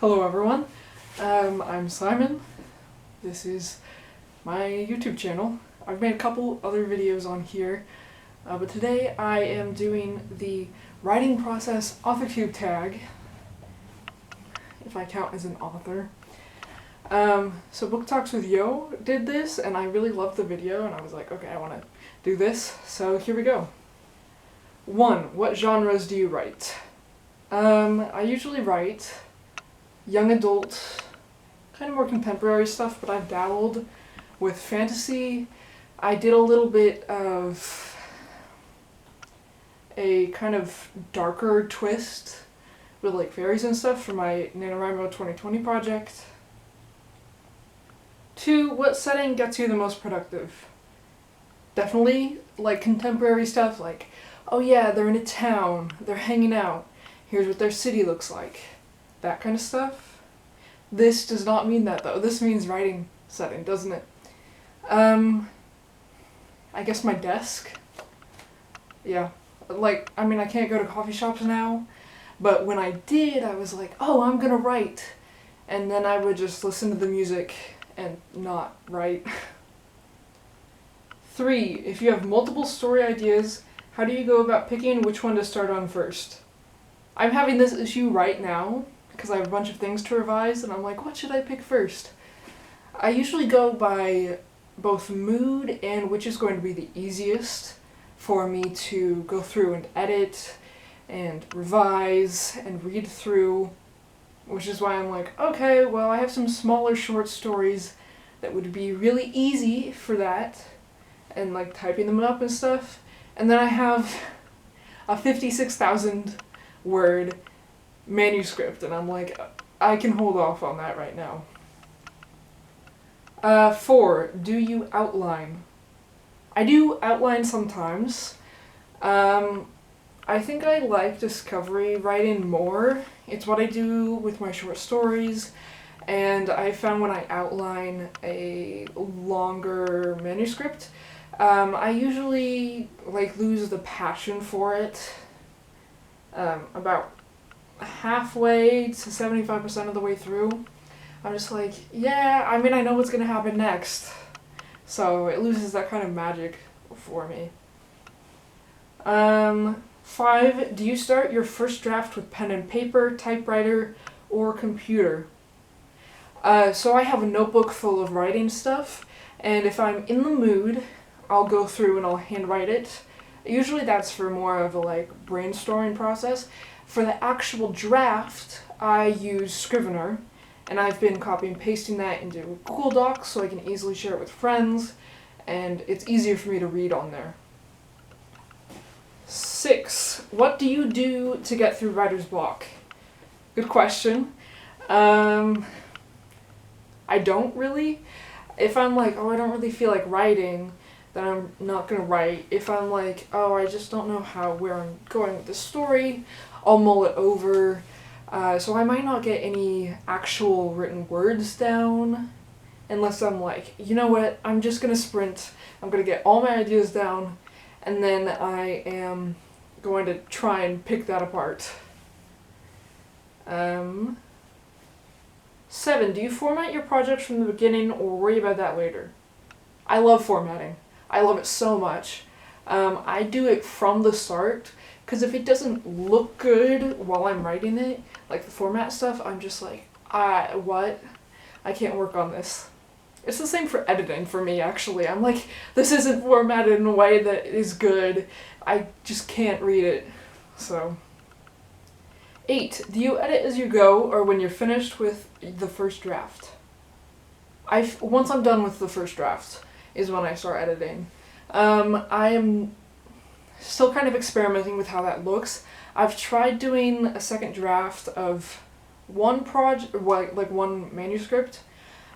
Hello everyone, I'm Simon. This is my YouTube channel. I've made a couple other videos on here, but today I am doing the writing process Authortube tag, if I count as an author. So Book Talks with Yo did this, and I really loved the video, and I was like, okay, I want to do this, so here we go. 1. What genres do you write? I usually write young adult, kind of more contemporary stuff, but I've dabbled with fantasy. I did a little bit of a kind of darker twist with like fairies and stuff for my NaNoWriMo 2020 project. 2. What setting gets you the most productive? Definitely like contemporary stuff, like, oh yeah, they're in a town, they're hanging out, here's what their city looks like. That kind of stuff. This does not mean that though. This means writing setting, doesn't it? I guess my desk. Yeah. Like, I mean, I can't go to coffee shops now, but when I did, I was like, oh, I'm gonna write. And then I would just listen to the music and not write. 3. If you have multiple story ideas, how do you go about picking which one to start on first? I'm having this issue right now because I have a bunch of things to revise and I'm like, what should I pick first? I usually go by both mood and which is going to be the easiest for me to go through and edit and revise and read through, which is why I'm like, okay, well, I have some smaller short stories that would be really easy for that and like typing them up and stuff. And then I have a 56,000 word manuscript, and I'm like, I can hold off on that right now. 4. Do you outline? I do outline sometimes. I think I like discovery writing more. It's what I do with my short stories, and I found when I outline a longer manuscript, I usually like lose the passion for it about halfway to 75% of the way through. I'm just like, yeah, I mean, I know what's gonna happen next. So it loses that kind of magic for me. 5. Do you start your first draft with pen and paper, typewriter, or computer? So I have a notebook full of writing stuff, and if I'm in the mood, I'll go through and I'll handwrite it. Usually that's for more of a like brainstorming process. For the actual draft, I use Scrivener, and I've been copying and pasting that into Google Docs so I can easily share it with friends, and it's easier for me to read on there. 6. What do you do to get through writer's block? Good question. I don't really. If I'm like, oh, I don't really feel like writing, then I'm not gonna write. If I'm like, oh, I just don't know where I'm going with the story, I'll mull it over. So I might not get any actual written words down unless I'm like, you know what, I'm just gonna sprint, I'm gonna get all my ideas down, and then I am going to try and pick that apart. 7. Do you format your project from the beginning or worry about that later? I love formatting. I love it so much. I do it from the start, because if it doesn't look good while I'm writing it, like the format stuff, I'm just like, what? I can't work on this. It's the same for editing for me, actually. I'm like, this isn't formatted in a way that is good. I just can't read it. So. 8. Do you edit as you go or when you're finished with the first draft? Once I'm done with the first draft is when I start editing. I am still kind of experimenting with how that looks. I've tried doing a second draft of one one manuscript,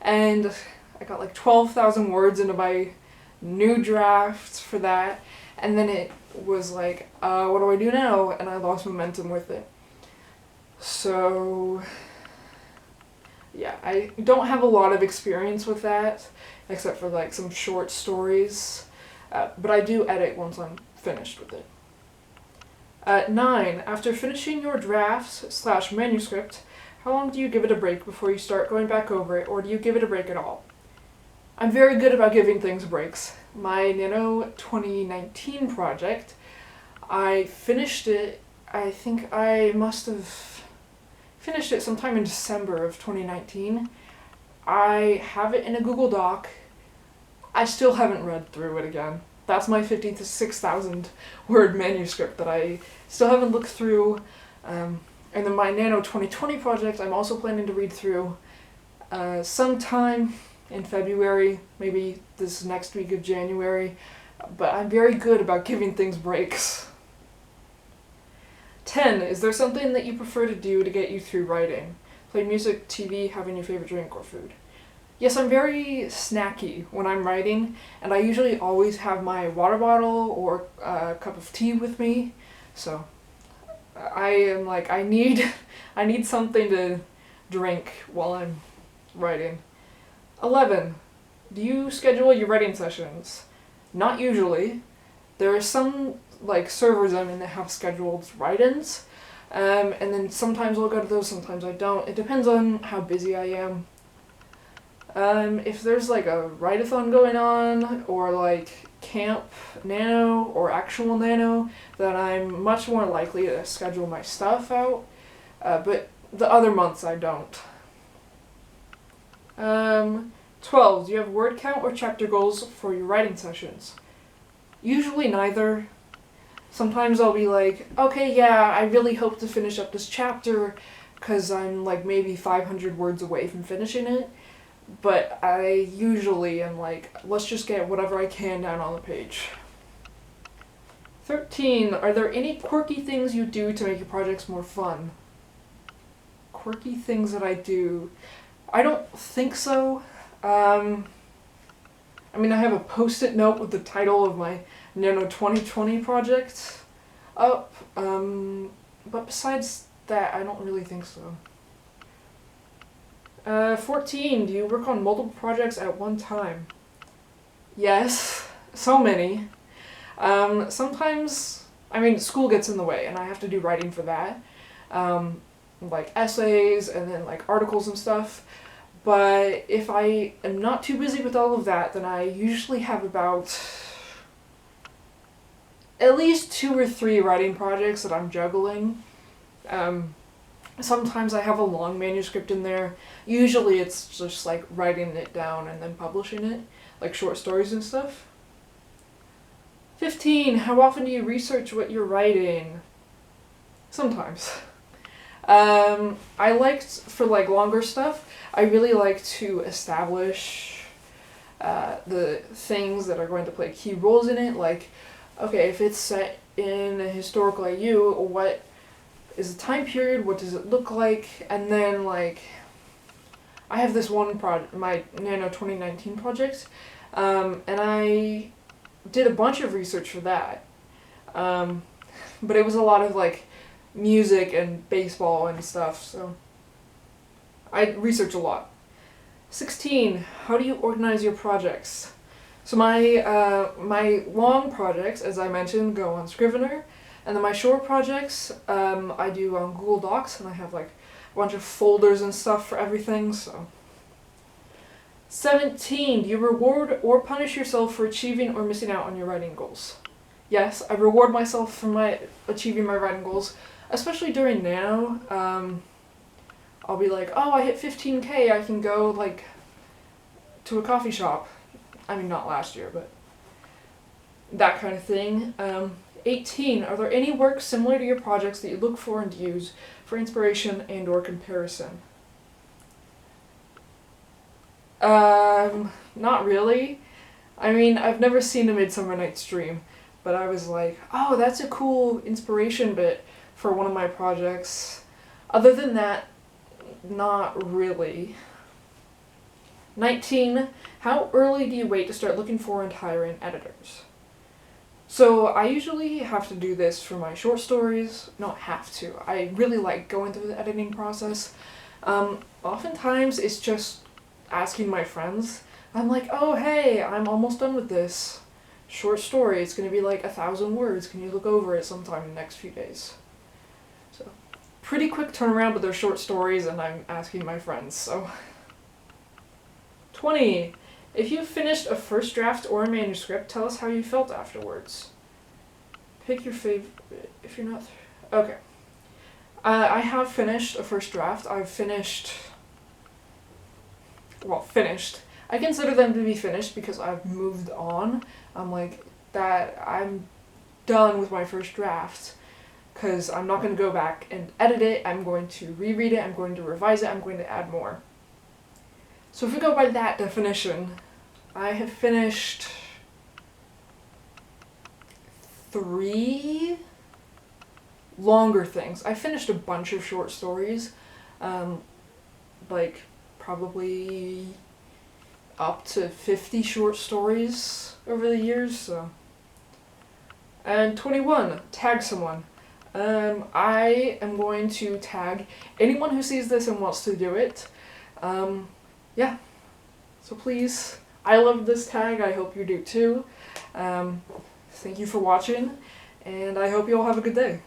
and I got like 12,000 words into my new draft for that, and then it was like, what do I do now? And I lost momentum with it. So, yeah, I don't have a lot of experience with that, except for like some short stories, but I do edit once I'm finished with it. 9. After finishing your drafts/manuscript, How long do you give it a break before you start going back over it, or do you give it a break at all? I'm very good about giving things breaks. My Nano 2019 project, I finished it, I think I must have finished it sometime in December of 2019. I have it in a Google Doc. I still haven't read through it again. That's my 50 to 6,000 word manuscript that I still haven't looked through. And then my Nano 2020 project, I'm also planning to read through sometime in February, maybe this next week of January. But I'm very good about giving things breaks. 10. Is there something that you prefer to do to get you through writing? Play music, TV, having your favorite drink, or food? Yes, I'm very snacky when I'm writing, and I usually always have my water bottle or a cup of tea with me. So I am like, I need something to drink while I'm writing. 11. Do you schedule your writing sessions? Not usually. There are some like servers I'm in that have scheduled write-ins, and then sometimes I'll go to those, sometimes I don't. It depends on how busy I am. If there's like a write-a-thon going on, or like camp nano or actual nano, then I'm much more likely to schedule my stuff out, but the other months I don't. 12. Do you have word count or chapter goals for your writing sessions? Usually neither. Sometimes I'll be like, okay, yeah, I really hope to finish up this chapter because I'm like maybe 500 words away from finishing it. But I usually am like, let's just get whatever I can down on the page. 13. Are there any quirky things you do to make your projects more fun? Quirky things that I do? I don't think so. I mean, I have a post-it note with the title of my Nano 2020 project up, but besides that, I don't really think so. 14. Do you work on multiple projects at one time? Yes, so many. Sometimes, I mean, school gets in the way and I have to do writing for that. Like essays and then like articles and stuff. But if I am not too busy with all of that, then I usually have about at least 2 or 3 writing projects that I'm juggling. Sometimes I have a long manuscript in there. Usually it's just like writing it down and then publishing it, like short stories and stuff. 15. How often do you research what you're writing? Sometimes. I liked, for like longer stuff, I really like to establish the things that are going to play key roles in it. Like, okay, if it's set in a historical AU, what is the time period, what does it look like, and then like, I have this one my Nano 2019 project, and I did a bunch of research for that, but it was a lot of like music and baseball and stuff, so I research a lot. 16. How do you organize your projects? So my long projects, as I mentioned, go on Scrivener, and then my short projects I do on Google Docs, and I have like a bunch of folders and stuff for everything. So 17. Do you reward or punish yourself for achieving or missing out on your writing goals? Yes, I reward myself for achieving my writing goals, especially during Nano. I'll be like, oh, I hit 15K, I can go like to a coffee shop. I mean, not last year, but that kind of thing. 18. Are there any works similar to your projects that you look for and use for inspiration and or comparison? Not really. I mean, I've never seen a Midsummer Night's Dream, but I was like, oh, that's a cool inspiration bit for one of my projects. Other than that, not really. 19. How early do you wait to start looking for and hiring editors? So I usually have to do this for my short stories. Not have to. I really like going through the editing process. Oftentimes it's just asking my friends. I'm like, oh hey, I'm almost done with this short story. It's going to be like 1,000 words. Can you look over it sometime in the next few days? So pretty quick turnaround, but they're short stories and I'm asking my friends, so. 20. If you finished a first draft or a manuscript, tell us how you felt afterwards. Pick your favorite, if you're not, okay. I have finished a first draft. I've finished. I consider them to be finished because I've moved on. I'm like, I'm done with my first draft because I'm not going to go back and edit it. I'm going to reread it. I'm going to revise it. I'm going to add more. So if we go by that definition, I have finished 3 longer things. I finished a bunch of short stories, like probably up to 50 short stories over the years, so. And 21, tag someone. I am going to tag anyone who sees this and wants to do it. Yeah, so please, I love this tag, I hope you do too. Thank you for watching, and I hope you all have a good day.